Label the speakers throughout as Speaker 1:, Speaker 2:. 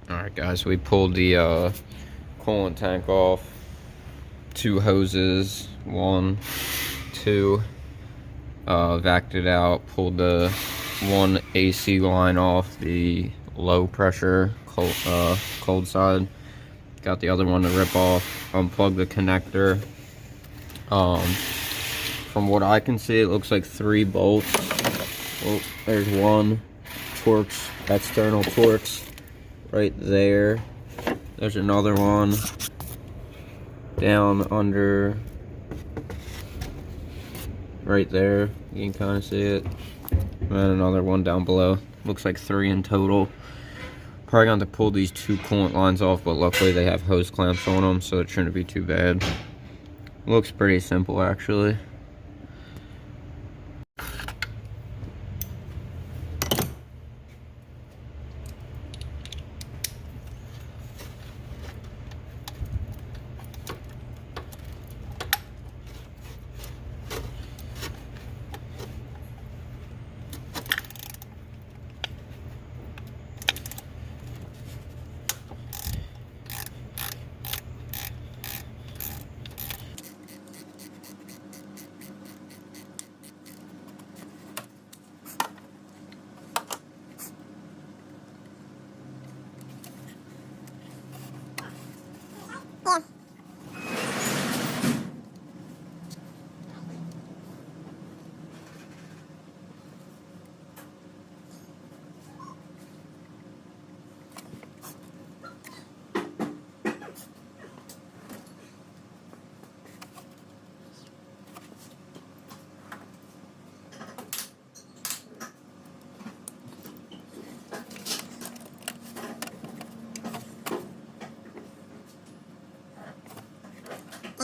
Speaker 1: Alright guys, we pulled the coolant tank off. 2 hoses, 1, 2. Vacked it out, pulled the 1 AC line off the low pressure cold side. Got the other one to rip off, unplug the connector. From what I can see, it looks like 3 bolts. Oh, there's 1 Torx, external Torx right there. There's another one down under right there. You can kind of see it. And another one down below. Looks like 3 in total. Probably going to pull these 2 coolant lines off, but luckily they have hose clamps on them, so it shouldn't be too bad. Looks pretty simple actually.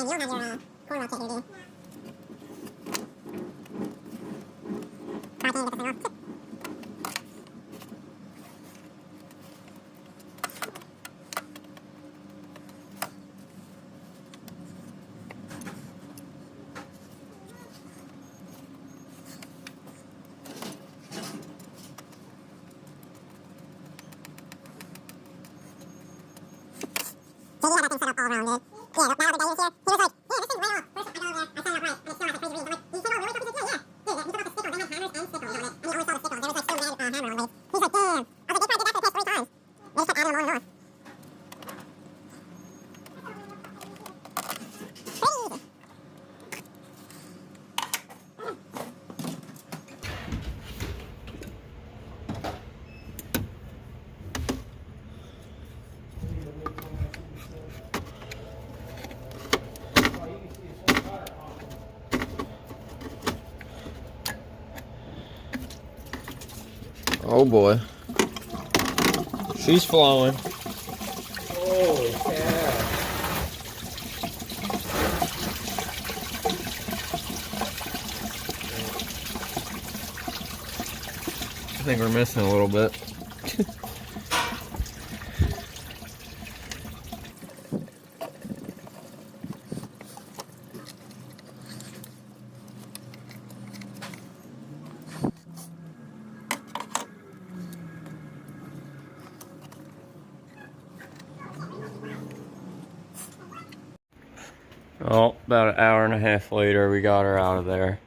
Speaker 2: And you don't have your core rotator, do you? I can't get this thing off. So you have that thing set up all around it. Yeah, that other guy was here. He was like, yeah, this thing's way off. First, I go over there, I set it up right, and it's still like a crazy read. I'm like, you set all the way up? He's like, yeah. Dude, you took off the sticker. They had hammers and stickers on it. And you always saw the sticker. There was like still mad hammer on it. He's like, damn. I was like, they probably did that for the test 3 times. They just kept adding them on and on.
Speaker 1: Oh boy. She's flowing.
Speaker 3: Holy cow.
Speaker 1: I think we're missing a little bit. Oh, about an hour and a half later, we got her out of there.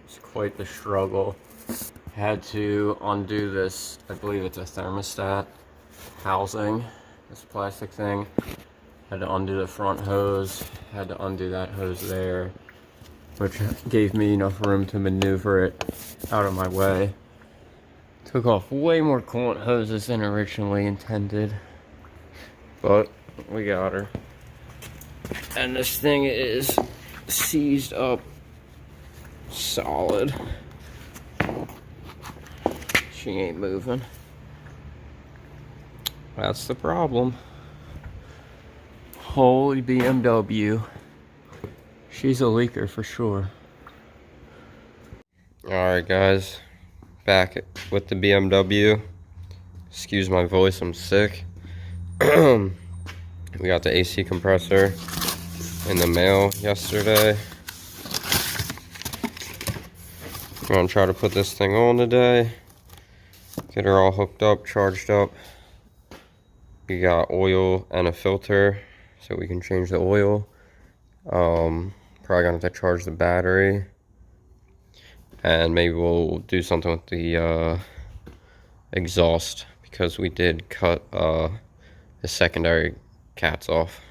Speaker 1: It's quite the struggle. Had to undo this, I believe it's a thermostat housing, this plastic thing. Had to undo the front hose, had to undo that hose there, which gave me enough room to maneuver it out of my way. Took off way more coolant hoses than originally intended, but we got her. And this thing is seized up solid. She ain't moving. That's the problem. Holy BMW. She's a leaker for sure. Alright guys, back with the BMW. Excuse my voice, I'm sick. We got the AC compressor in the mail yesterday. I'm gonna try to put this thing on today. Get her all hooked up, charged up. We got oil and a filter, so we can change the oil. Probably gonna have to charge the battery. And maybe we'll do something with the exhaust, because we did cut the secondary cats off.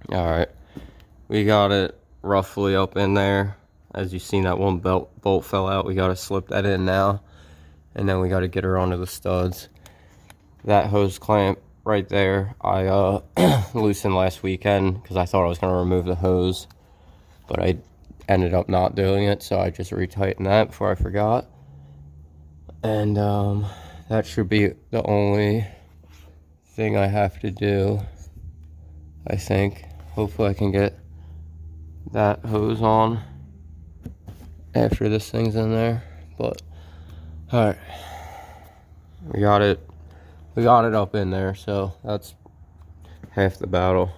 Speaker 1: Alright, we got it roughly up in there. As you seen, that one bolt fell out. We got to slip that in now, and then we got to get her onto the studs. That hose clamp right there, I loosened last weekend because I thought I was going to remove the hose, but I ended up not doing it, so I just retightened that before I forgot. And that should be the only thing I have to do, I think. Hopefully I can get that hose on after this thing's in there. But alright, we got it up in there, so that's half the battle.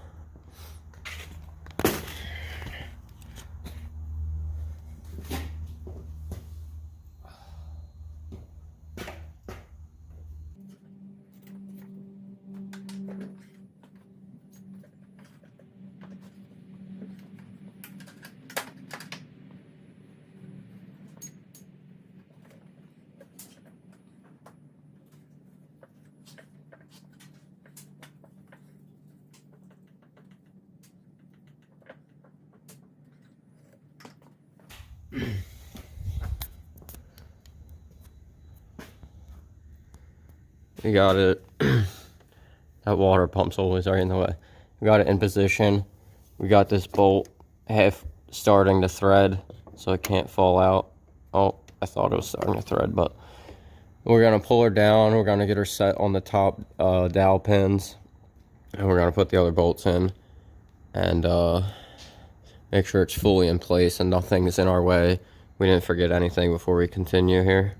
Speaker 1: We got it. That water pump's always right in the way. We got it in position. We got this bolt half starting to thread, so it can't fall out. Oh, I thought it was starting to thread, but we're gonna pull her down. We're gonna get her set on the top dowel pins, and we're gonna put the other bolts in, and make sure it's fully in place and nothing's in our way. We didn't forget anything before we continue here.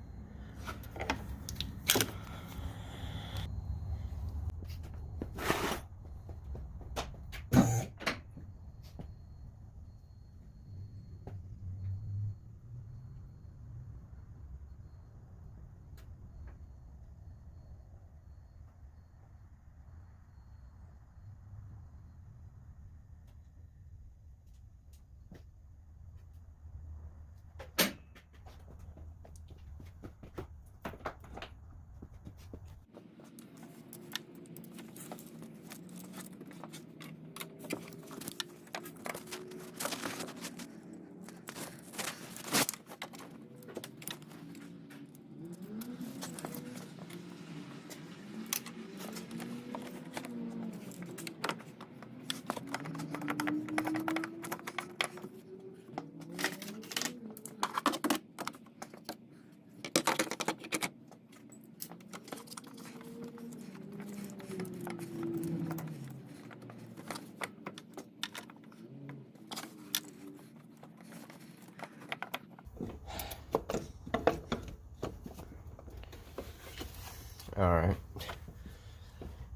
Speaker 1: Alright.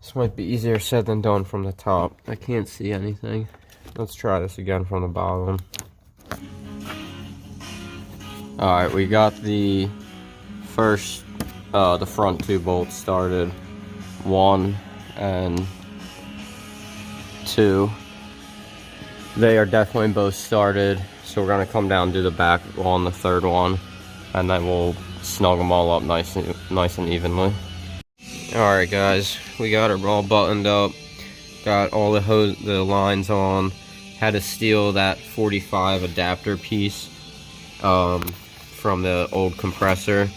Speaker 1: This might be easier said than done from the top. I can't see anything. Let's try this again from the bottom. Alright, we got the first, the front two bolts started. 1 and 2. They are definitely both started, so we're gonna come down and do the back on the third one, and then we'll snug them all up nice and evenly. All right, guys, we got it all buttoned up, got all the lines on. Had to steal that 45 adapter piece from the old compressor.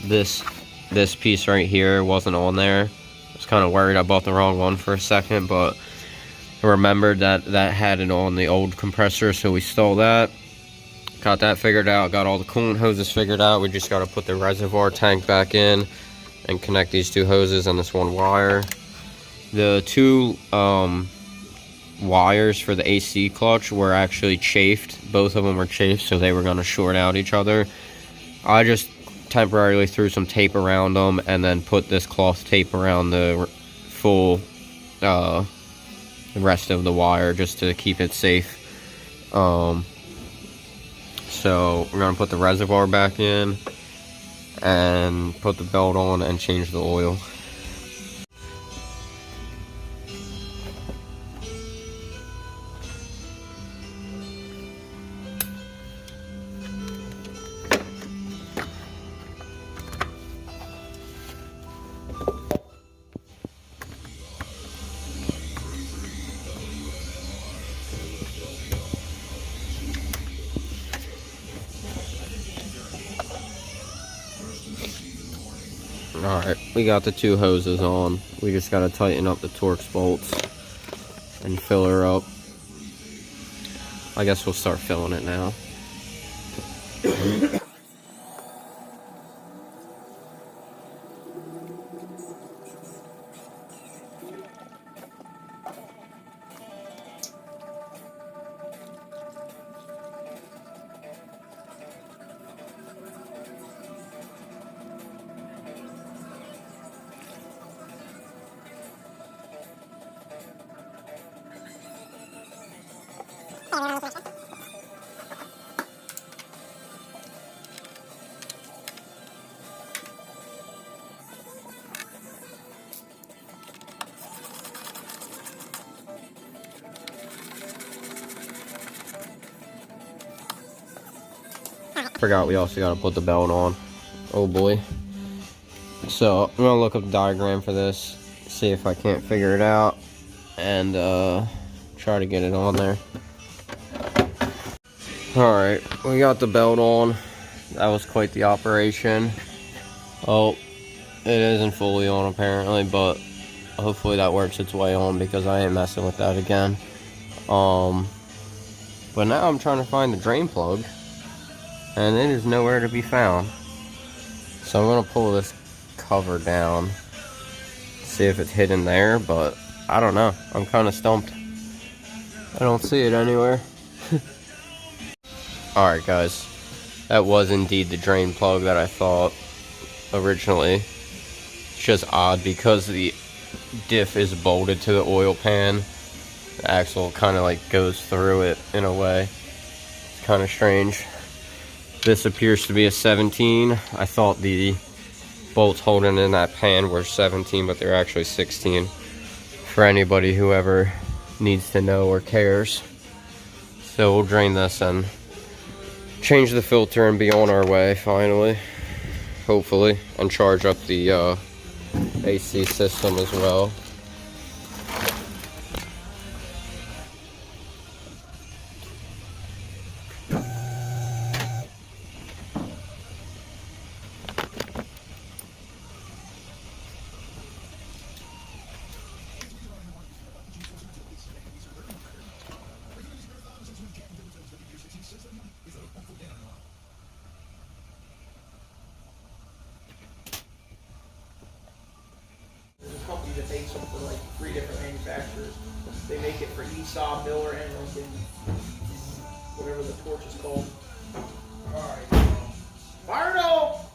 Speaker 1: This piece right here wasn't on there. I was kind of worried I bought the wrong one for a second, but I remembered that had it on the old compressor, so we stole that. Got that figured out, got all the coolant hoses figured out. We just got to put the reservoir tank back in and connect these two hoses and this one wire. The two wires for the AC clutch were actually chafed. Both of them were chafed, so they were going to short out each other. I just temporarily threw some tape around them and then put this cloth tape around the full the rest of the wire just to keep it safe. So we're going to put the reservoir back in and put the belt on and change the oil. Alright, we got the two hoses on. We just gotta tighten up the Torx bolts and fill her up. I guess we'll start filling it now. Forgot we also gotta put the belt on. Oh boy. So I'm gonna look up the diagram for this, see if I can't figure it out, and try to get it on there. Alright, we got the belt on. That was quite the operation. Oh, it isn't fully on apparently, but hopefully that works its way on because I ain't messing with that again. But now I'm trying to find the drain plug, and it is nowhere to be found. So I'm gonna pull this cover down, see if it's hidden there, but I don't know. I'm kind of stumped. I don't see it anywhere. Alright guys, that was indeed the drain plug that I thought originally. It's just odd because the diff is bolted to the oil pan. The axle kind of like goes through it in a way. It's kind of strange. This appears to be a 17. I thought the bolts holding in that pan were 17, but they're actually 16. For anybody who ever needs to know or cares. So we'll drain this and change the filter and be on our way finally. Hopefully. And charge up the AC system as well.
Speaker 3: Company that makes them for like 3 different manufacturers. They make it for Esau, Miller, and Lincoln, whatever the torch is called. Alright. Fire it up!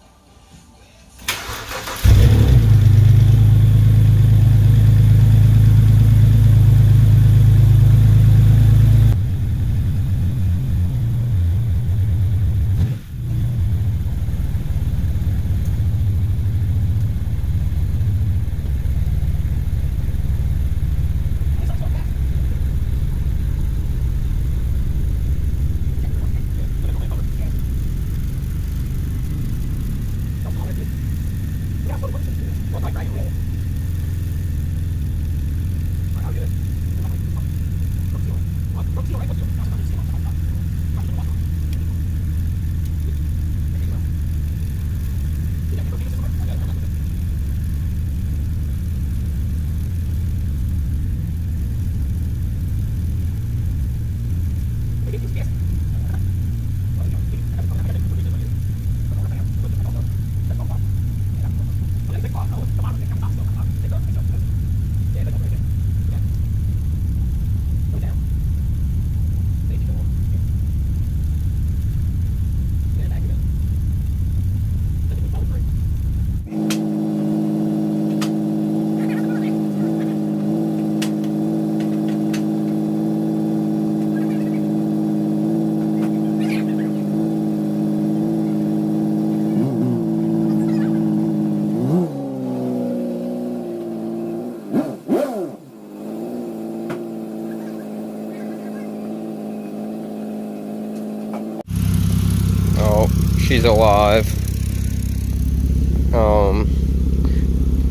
Speaker 1: Oh, she's alive.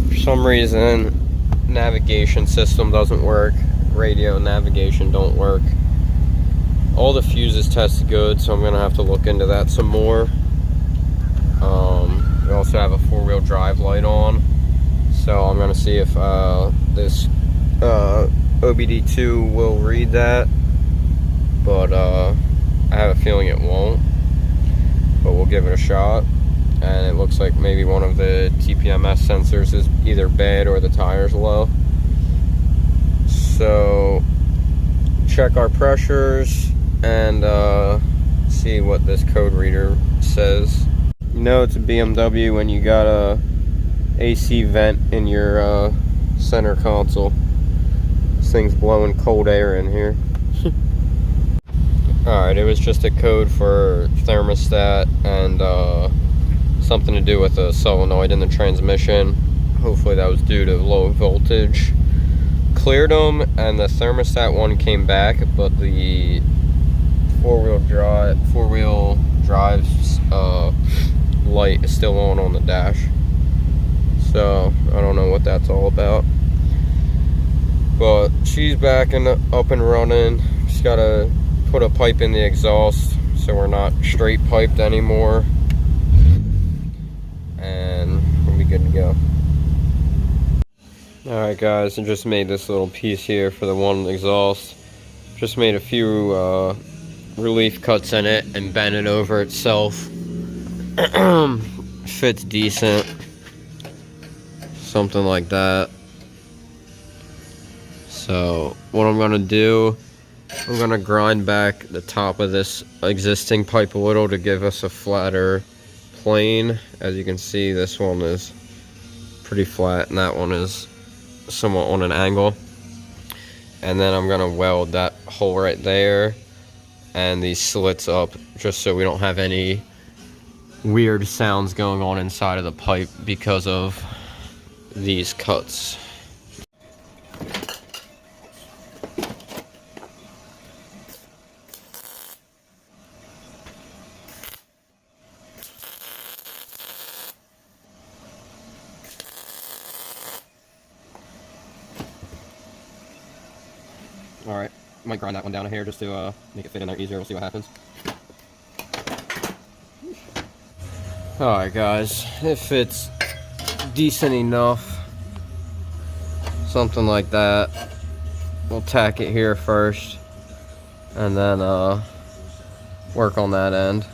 Speaker 1: For some reason, navigation system doesn't work. Radio navigation don't work. All the fuses tested good, so I'm gonna have to look into that some more. We also have a 4-wheel drive light on, so I'm gonna see if this OBD2 will read that, but I have a feeling it won't, but we'll give it a shot. And it looks like maybe one of the TPMS sensors is either bad or the tire's low. So check our pressures and see what this code reader says. You know it's a BMW when you got a AC vent in your center console. This thing's blowing cold air in here. Alright, it was just a code for thermostat and something to do with a solenoid in the transmission. Hopefully that was due to low voltage. Cleared them, and the thermostat one came back, but the four-wheel drive's light is still on the dash. So I don't know what that's all about. But she's back and up and running. Just gotta put a pipe in the exhaust so we're not straight piped anymore, and we'll be good to go. Alright guys, I just made this little piece here for the one exhaust. Just made a few relief cuts in it and bent it over itself. Fits decent. Something like that. So what I'm gonna do, I'm gonna grind back the top of this existing pipe a little to give us a flatter plane. As you can see, this one is pretty flat and that one is somewhat on an angle. And then I'm gonna weld that hole right there and these slits up just so we don't have any weird sounds going on inside of the pipe because of these cuts. Alright, might grind that one down here just to make it fit in there easier. We'll see what happens. Alright guys, it fits decent enough. Something like that. We'll tack it here first and then work on that end.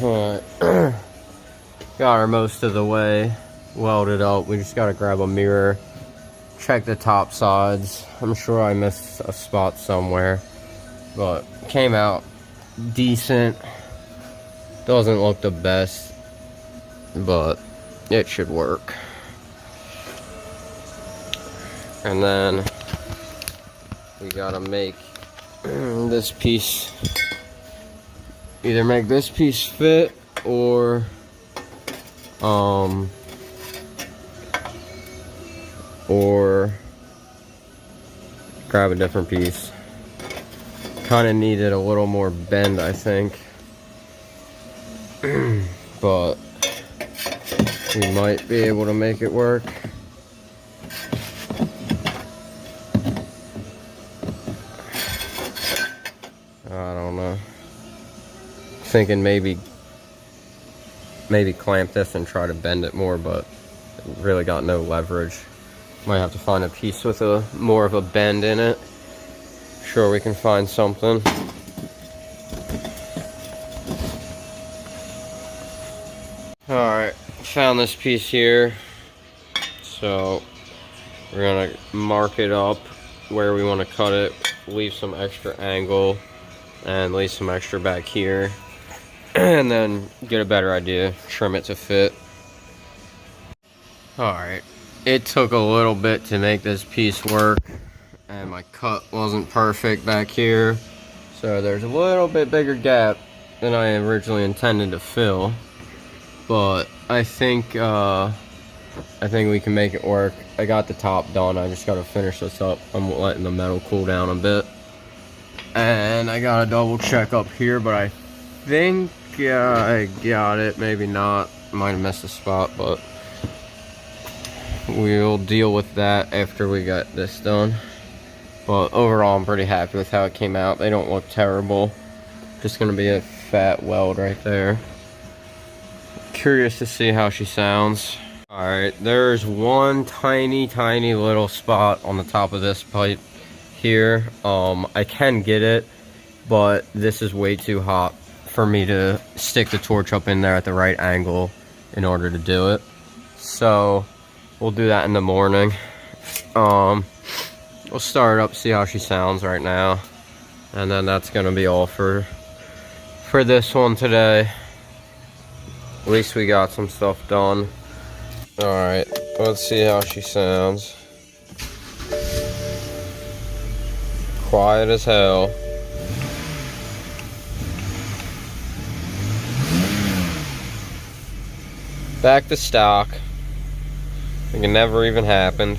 Speaker 1: Alright. Got her most of the way welded up. We just gotta grab a mirror, check the top sides. I'm sure I missed a spot somewhere, but came out decent. Doesn't look the best, but it should work. And then we gotta make this piece, either make this piece fit or grab a different piece. Kind of needed a little more bend, I think, but we might be able to make it work. I don't know. Thinking maybe clamp this and try to bend it more, but really got no leverage. Might have to find a piece with a more of a bend in it. Sure, we can find something. Alright, found this piece here. So we're gonna mark it up where we want to cut it, leave some extra angle, and leave some extra back here, and then get a better idea, trim it to fit. Alright, it took a little bit to make this piece work, and my cut wasn't perfect back here, so there's a little bit bigger gap than I originally intended to fill, but I think we can make it work. I got the top done, I just gotta finish this up. I'm letting the metal cool down a bit. And I gotta double check up here, but I think I got it. Maybe not. Might have missed a spot, but we'll deal with that after we got this done. But overall, I'm pretty happy with how it came out. They don't look terrible. Just gonna be a fat weld right there. Curious to see how she sounds. Alright, there's one tiny little spot on the top of this pipe here. I can get it, but this is way too hot for me to stick the torch up in there at the right angle in order to do it. So we'll do that in the morning. We'll start it up, see how she sounds right now, and then that's gonna be all for this one today. At least we got some stuff done. Alright, let's see how she sounds. Quiet as hell. Back to stock. Like it never even happened.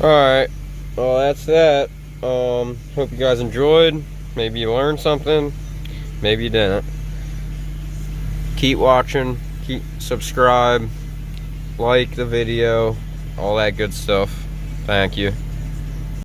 Speaker 1: Alright, well that's that. Hope you guys enjoyed. Maybe you learned something. Maybe you didn't. Keep watching, keep subscribe, like the video, all that good stuff. Thank you.